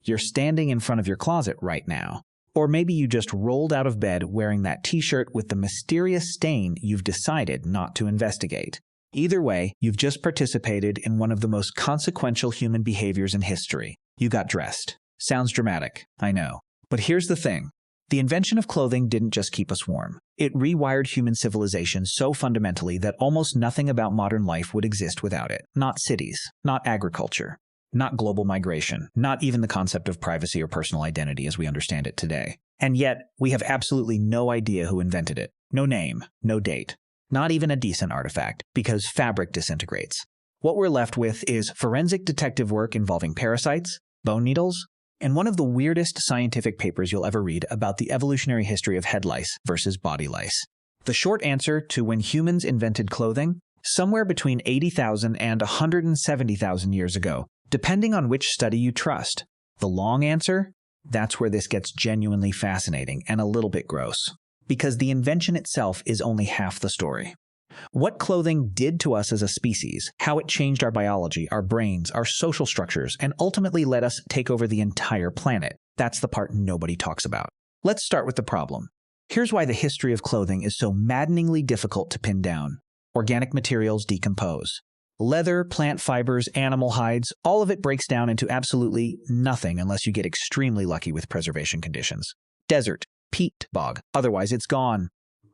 You're standing in front of your closet right now. Or maybe you just rolled out of bed wearing that t-shirt with the mysterious stain you've decided not to investigate. Either way, you've just participated in one of the most consequential human behaviors in history. You got dressed. Sounds dramatic, I know. But here's the thing. The invention of clothing didn't just keep us warm. It rewired human civilization so fundamentally that almost nothing about modern life would exist without it. Not cities, not agriculture, not global migration, not even the concept of privacy or personal identity as we understand it today. And yet, we have absolutely no idea who invented it. No name, no date. Not even a decent artifact, because fabric disintegrates. What we're left with is forensic detective work involving parasites, bone needles, and one of the weirdest scientific papers you'll ever read about the evolutionary history of head lice versus body lice. The short answer to when humans invented clothing? Somewhere between 80,000 and 170,000 years ago, depending on which study you trust. The long answer? That's where this gets genuinely fascinating and a little bit gross. Because the invention itself is only half the story. What clothing did to us as a species, how it changed our biology, our brains, our social structures, and ultimately let us take over the entire planet. That's the part nobody talks about. Let's start with the problem. Here's why the history of clothing is so maddeningly difficult to pin down. Organic materials decompose. Leather, plant fibers, animal hides, all of it breaks down into absolutely nothing unless you get extremely lucky with preservation conditions. Desert, peat bog, otherwise it's gone.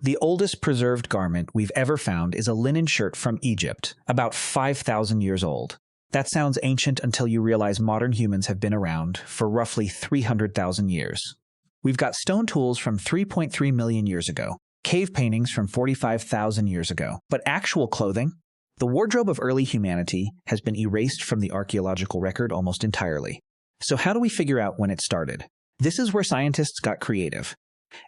The oldest preserved garment we've ever found is a linen shirt from Egypt, about 5,000 years old. That sounds ancient until you realize modern humans have been around for roughly 300,000 years. We've got stone tools from 3.3 million years ago, cave paintings from 45,000 years ago, but actual clothing? The wardrobe of early humanity has been erased from the archaeological record almost entirely. So how do we figure out when it started? This is where scientists got creative.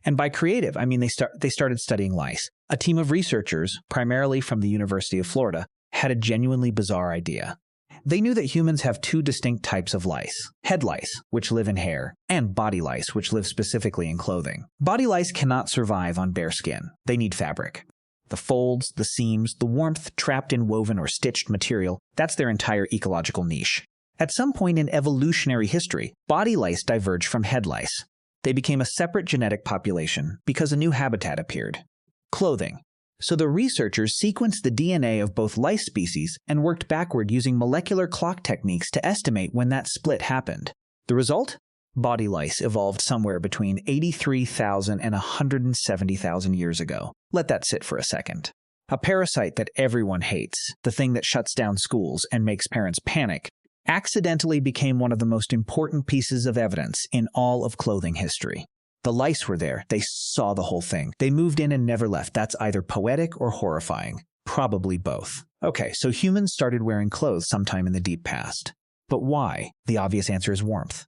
And by creative, I mean they started studying lice. A team of researchers, primarily from the University of Florida, had a genuinely bizarre idea. They knew that humans have two distinct types of lice: head lice, which live in hair, and body lice, which live specifically in clothing. Body lice cannot survive on bare skin. They need fabric. The folds, the seams, the warmth trapped in woven or stitched material, that's their entire ecological niche. At some point in evolutionary history, body lice diverged from head lice. They became a separate genetic population because a new habitat appeared: clothing. So the researchers sequenced the DNA of both lice species and worked backward using molecular clock techniques to estimate when that split happened. The result? Body lice evolved somewhere between 83,000 and 170,000 years ago. Let that sit for a second. A parasite that everyone hates, the thing that shuts down schools and makes parents panic, accidentally became one of the most important pieces of evidence in all of clothing history. The lice were there. They saw the whole thing. They moved in and never left. That's either poetic or horrifying. Probably both. Okay, so humans started wearing clothes sometime in the deep past. But why? The obvious answer is warmth.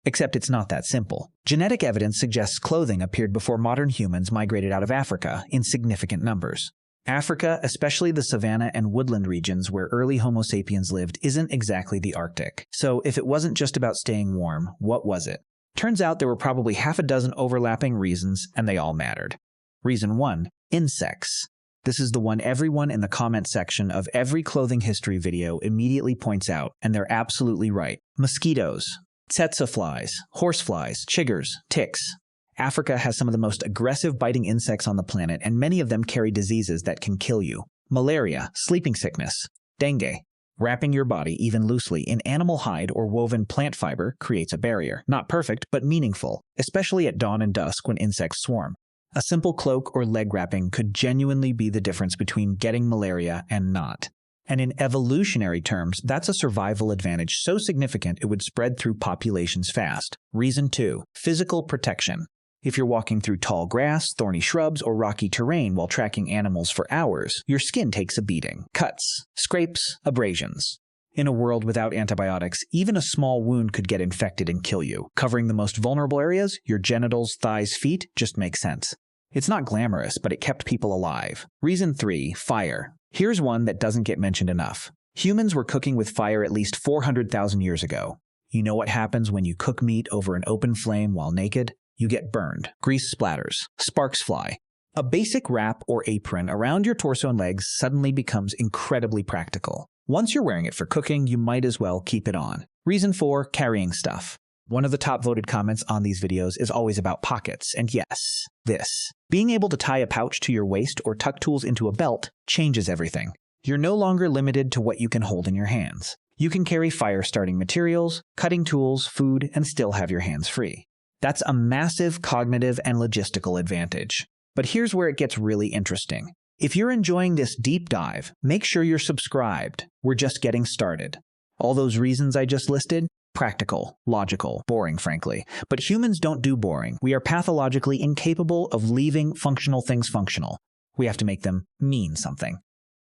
Except it's not that simple. Genetic evidence suggests clothing appeared before modern humans migrated out of Africa in significant numbers. Africa, especially the savanna and woodland regions where early Homo sapiens lived, isn't exactly the Arctic. So if it wasn't just about staying warm, what was it? Turns out there were probably half a dozen overlapping reasons, and they all mattered. Reason 1, insects. This is the one everyone in the comment section of every clothing history video immediately points out, and they're absolutely right. Mosquitoes, tsetse flies, horseflies, chiggers, ticks. Africa has some of the most aggressive biting insects on the planet, and many of them carry diseases that can kill you. Malaria, sleeping sickness, dengue. Wrapping your body, even loosely, in animal hide or woven plant fiber creates a barrier. Not perfect, but meaningful, especially at dawn and dusk when insects swarm. A simple cloak or leg wrapping could genuinely be the difference between getting malaria and not. And in evolutionary terms, that's a survival advantage so significant it would spread through populations fast. Reason 2, physical protection. If you're walking through tall grass, thorny shrubs, or rocky terrain while tracking animals for hours, your skin takes a beating. Cuts, scrapes, abrasions. In a world without antibiotics, even a small wound could get infected and kill you. Covering the most vulnerable areas, your genitals, thighs, feet, just makes sense. It's not glamorous, but it kept people alive. Reason 3, fire. Here's one that doesn't get mentioned enough. Humans were cooking with fire at least 400,000 years ago. You know what happens when you cook meat over an open flame while naked? You get burned, grease splatters, sparks fly. A basic wrap or apron around your torso and legs suddenly becomes incredibly practical. Once you're wearing it for cooking, you might as well keep it on. Reason 4, carrying stuff. One of the top voted comments on these videos is always about pockets, and yes, this. Being able to tie a pouch to your waist or tuck tools into a belt changes everything. You're no longer limited to what you can hold in your hands. You can carry fire-starting materials, cutting tools, food, and still have your hands free. That's a massive cognitive and logistical advantage. But here's where it gets really interesting. If you're enjoying this deep dive, make sure you're subscribed. We're just getting started. All those reasons I just listed? Practical, logical, boring, frankly. But humans don't do boring. We are pathologically incapable of leaving functional things functional. We have to make them mean something.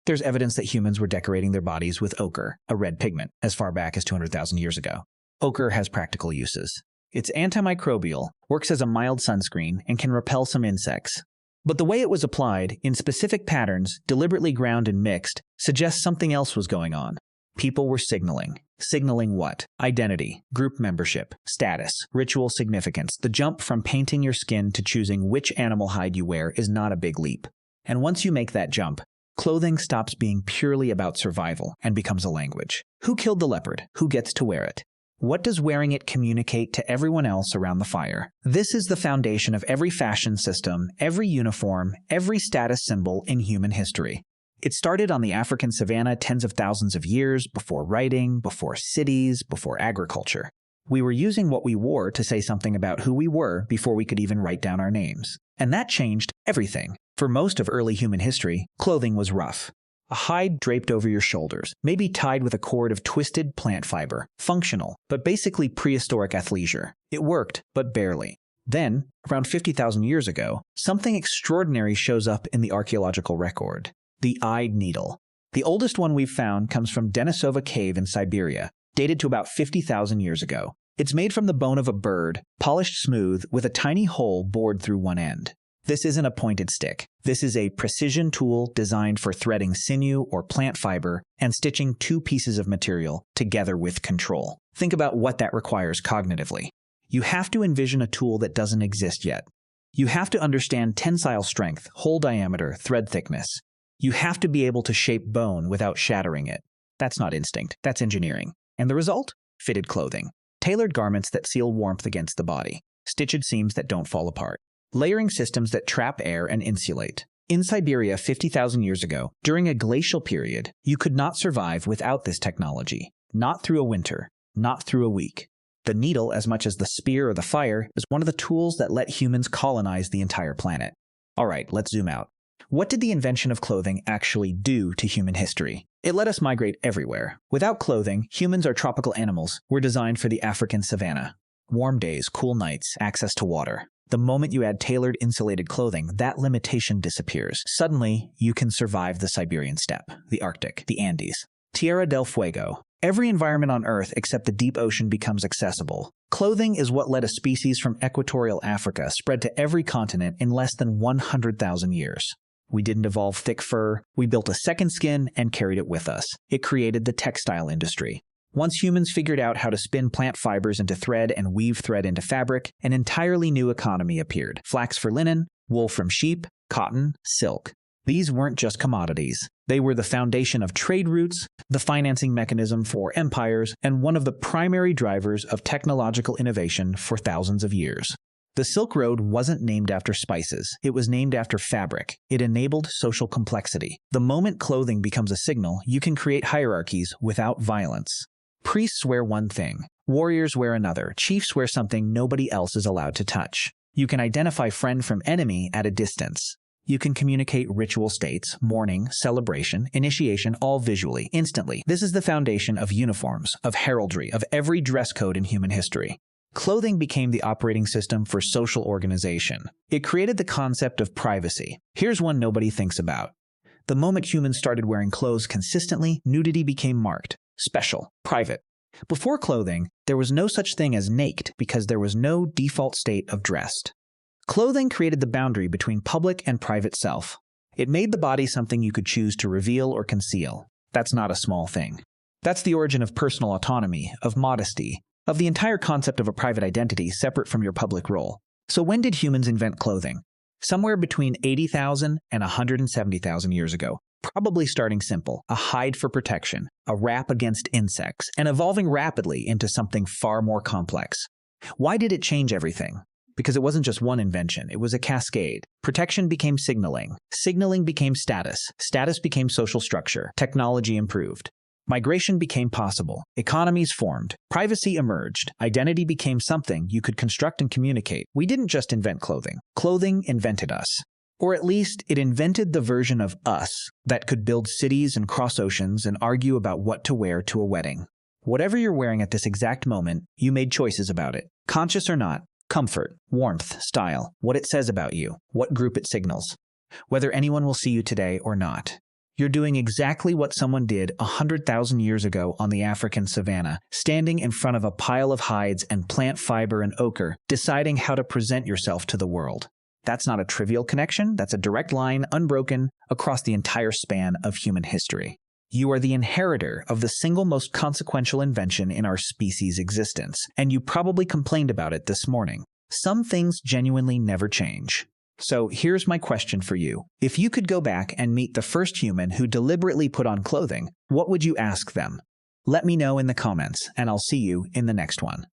There's evidence that humans were decorating their bodies with ochre, a red pigment, as far back as 200,000 years ago. Ochre has practical uses. It's antimicrobial, works as a mild sunscreen, and can repel some insects. But the way it was applied, in specific patterns, deliberately ground and mixed, suggests something else was going on. People were signaling. Signaling what? Identity, group membership, status, ritual significance. The jump from painting your skin to choosing which animal hide you wear is not a big leap. And once you make that jump, clothing stops being purely about survival and becomes a language. Who killed the leopard? Who gets to wear it? What does wearing it communicate to everyone else around the fire? This is the foundation of every fashion system, every uniform, every status symbol in human history. It started on the African savanna tens of thousands of years before writing, before cities, before agriculture. We were using what we wore to say something about who we were before we could even write down our names. And that changed everything. For most of early human history, clothing was rough. A hide draped over your shoulders, maybe tied with a cord of twisted plant fiber. Functional, but basically prehistoric athleisure. It worked, but barely. Then, around 50,000 years ago, something extraordinary shows up in the archaeological record. The eyed needle. The oldest one we've found comes from Denisova Cave in Siberia, dated to about 50,000 years ago. It's made from the bone of a bird, polished smooth, with a tiny hole bored through one end. This isn't a pointed stick. This is a precision tool designed for threading sinew or plant fiber and stitching two pieces of material together with control. Think about what that requires cognitively. You have to envision a tool that doesn't exist yet. You have to understand tensile strength, hole diameter, thread thickness. You have to be able to shape bone without shattering it. That's not instinct, that's engineering. And the result? Fitted clothing. Tailored garments that seal warmth against the body. Stitched seams that don't fall apart. Layering systems that trap air and insulate. In Siberia 50,000 years ago, during a glacial period, you could not survive without this technology. Not through a winter. Not through a week. The needle, as much as the spear or the fire, is one of the tools that let humans colonize the entire planet. Alright, let's zoom out. What did the invention of clothing actually do to human history? It let us migrate everywhere. Without clothing, humans are tropical animals. We're designed for the African savanna. Warm days, cool nights, access to water. The moment you add tailored, insulated clothing, that limitation disappears. Suddenly, you can survive the Siberian steppe, the Arctic, the Andes. Tierra del Fuego. Every environment on Earth except the deep ocean becomes accessible. Clothing is what let a species from equatorial Africa spread to every continent in less than 100,000 years. We didn't evolve thick fur, we built a second skin and carried it with us. It created the textile industry. Once humans figured out how to spin plant fibers into thread and weave thread into fabric, an entirely new economy appeared. Flax for linen, wool from sheep, cotton, silk. These weren't just commodities. They were the foundation of trade routes, the financing mechanism for empires, and one of the primary drivers of technological innovation for thousands of years. The Silk Road wasn't named after spices. It was named after fabric. It enabled social complexity. The moment clothing becomes a signal, you can create hierarchies without violence. Priests wear one thing. Warriors wear another. Chiefs wear something nobody else is allowed to touch. You can identify friend from enemy at a distance. You can communicate ritual states, mourning, celebration, initiation, all visually, instantly. This is the foundation of uniforms, of heraldry, of every dress code in human history. Clothing became the operating system for social organization. It created the concept of privacy. Here's one nobody thinks about. The moment humans started wearing clothes consistently, nudity became marked, special, private. Before clothing, there was no such thing as naked because there was no default state of dressed. Clothing created the boundary between public and private self. It made the body something you could choose to reveal or conceal. That's not a small thing. That's the origin of personal autonomy, of modesty, of the entire concept of a private identity separate from your public role. So when did humans invent clothing? Somewhere between 80,000 and 170,000 years ago. Probably starting simple, a hide for protection, a wrap against insects, and evolving rapidly into something far more complex. Why did it change everything? Because it wasn't just one invention, it was a cascade. Protection became signaling. Signaling became status. Status became social structure. Technology improved. Migration became possible. Economies formed. Privacy emerged. Identity became something you could construct and communicate. We didn't just invent clothing. Clothing invented us. Or at least, it invented the version of us that could build cities and cross oceans and argue about what to wear to a wedding. Whatever you're wearing at this exact moment, you made choices about it. Conscious or not, comfort, warmth, style, what it says about you, what group it signals, whether anyone will see you today or not. You're doing exactly what someone did 100,000 years ago on the African savanna, standing in front of a pile of hides and plant fiber and ochre, deciding how to present yourself to the world. That's not a trivial connection, that's a direct line, unbroken, across the entire span of human history. You are the inheritor of the single most consequential invention in our species' existence, and you probably complained about it this morning. Some things genuinely never change. So here's my question for you. If you could go back and meet the first human who deliberately put on clothing, what would you ask them? Let me know in the comments, and I'll see you in the next one.